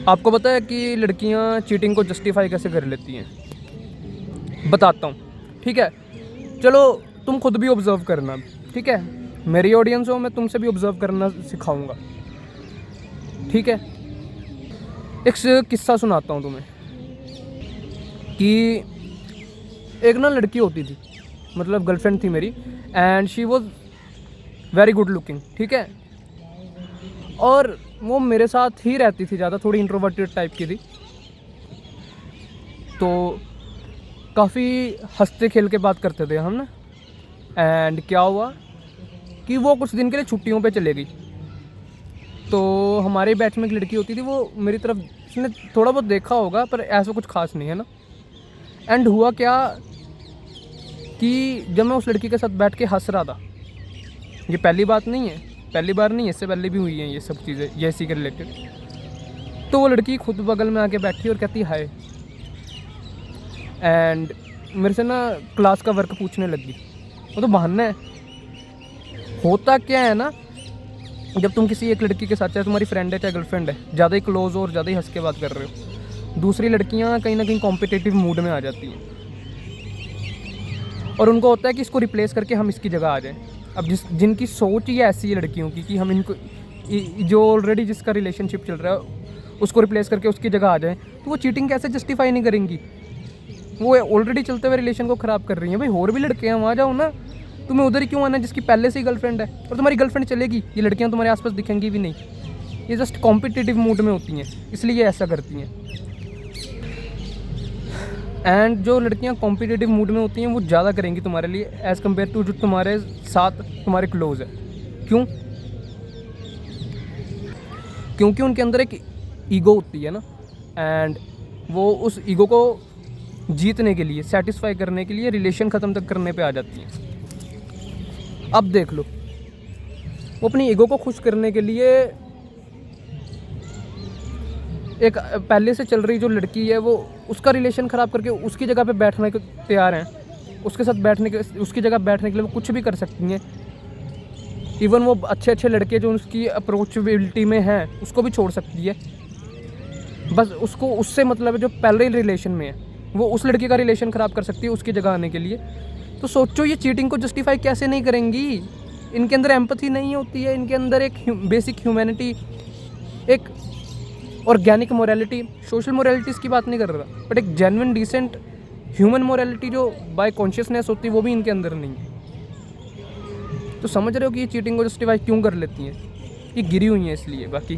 आपको पता है कि लड़कियां चीटिंग को जस्टिफाई कैसे कर लेती हैं? बताता हूँ, ठीक है? चलो तुम खुद भी ऑब्ज़र्व करना, ठीक है? मेरी ऑडियंस हो, मैं तुमसे भी ऑब्ज़र्व करना सिखाऊंगा, ठीक है? एक किस्सा सुनाता हूँ तुम्हें कि एक ना लड़की होती थी, मतलब गर्लफ्रेंड थी मेरी, and she was very good looking, ठीक है? और वो मेरे साथ ही रहती थी ज़्यादा, थोड़ी इंट्रोवर्टेड टाइप की थी। तो काफ़ी हंसते खेल के बात करते थे हम ना। एंड क्या हुआ कि वो कुछ दिन के लिए छुट्टियों पे चले गई। तो हमारे बैच में एक लड़की होती थी, वो मेरी तरफ उसने थोड़ा बहुत देखा होगा, पर ऐसा कुछ खास नहीं है ना। एंड हुआ क्या कि जब मैं उस लड़की के साथ बैठ के हंस रहा था, ये पहली बात नहीं है, पहली बार नहीं है, इससे पहले भी हुई हैं ये सब चीज़ें, ये इसी के रिलेटेड। तो वो लड़की खुद बगल में आके बैठी और कहती हाय, एंड मेरे से ना क्लास का वर्क पूछने लगी। वो तो बहाना है। होता क्या है ना, जब तुम किसी एक लड़की के साथ, चाहे तुम्हारी फ्रेंड है चाहे गर्लफ्रेंड है, ज़्यादा ही क्लोज और ज़्यादा ही हंस के बात कर रहे हो, दूसरी लड़कियां कहीं ना कहीं कॉम्पिटिटिव मूड में आ जाती हैं और उनको होता है कि इसको रिप्लेस करके हम इसकी जगह आ जाएं। अब जिनकी सोच ही ऐसी है लड़कियों की कि हम इनको, जो ऑलरेडी जिसका रिलेशनशिप चल रहा है उसको रिप्लेस करके उसकी जगह आ जाएं, तो वो चीटिंग कैसे जस्टिफाई नहीं करेंगी? वो ऑलरेडी चलते हुए रिलेशन को ख़राब कर रही हैं। भाई और भी लड़के हैं, वहाँ जाओ ना, तुम्हें उधर ही क्यों आना है जिसकी पहले से ही गर्लफ्रेंड है? और तुम्हारी गर्लफ्रेंड चलेगी, ये लड़कियां तुम्हारे आसपास दिखेंगी भी नहीं। ये जस्ट कॉम्पिटिटिव मूड में होती हैं, इसलिए ये ऐसा करती हैं। एंड जो लड़कियां कॉम्पिटिटिव मूड में होती हैं वो ज़्यादा करेंगी तुम्हारे लिए एज़ कम्पेयर टू जो तुम्हारे साथ तुम्हारे क्लोज है। क्यों? क्योंकि उनके अंदर एक ईगो होती है ना, एंड वो उस ईगो को जीतने के लिए, सेटिस्फाई करने के लिए, रिलेशन ख़त्म तक करने पे आ जाती हैं। अब देख लो, वो अपनी ईगो को खुश करने के लिए एक पहले से चल रही जो लड़की है, वो उसका रिलेशन ख़राब करके उसकी जगह पे बैठने को तैयार हैं। उसके साथ बैठने के, उसकी जगह बैठने के लिए वो कुछ भी कर सकती हैं। इवन वो अच्छे अच्छे लड़के जो उसकी अप्रोचेबिलिटी में हैं उसको भी छोड़ सकती है। बस उसको उससे मतलब है जो पहले रिलेशन में है, वो उस लड़की का रिलेशन ख़राब कर सकती है उसकी जगह आने के लिए। तो सोचो ये चीटिंग को जस्टिफाई कैसे नहीं करेंगी? इनके अंदर एम्पैथी नहीं होती है, इनके अंदर एक बेसिक ह्यूमैनिटी, एक ऑर्गेनिक मोरालिटी, सोशल मोरालिटीज़ की बात नहीं कर रहा, बट एक जेन्युइन डिसेंट ह्यूमन मोरालिटी जो बाय कॉन्शियसनेस होती है वो भी इनके अंदर नहीं है। तो समझ रहे हो कि ये चीटिंग को जस्टिफाई क्यों कर लेती हैं? ये गिरी हुई हैं इसलिए, बाकी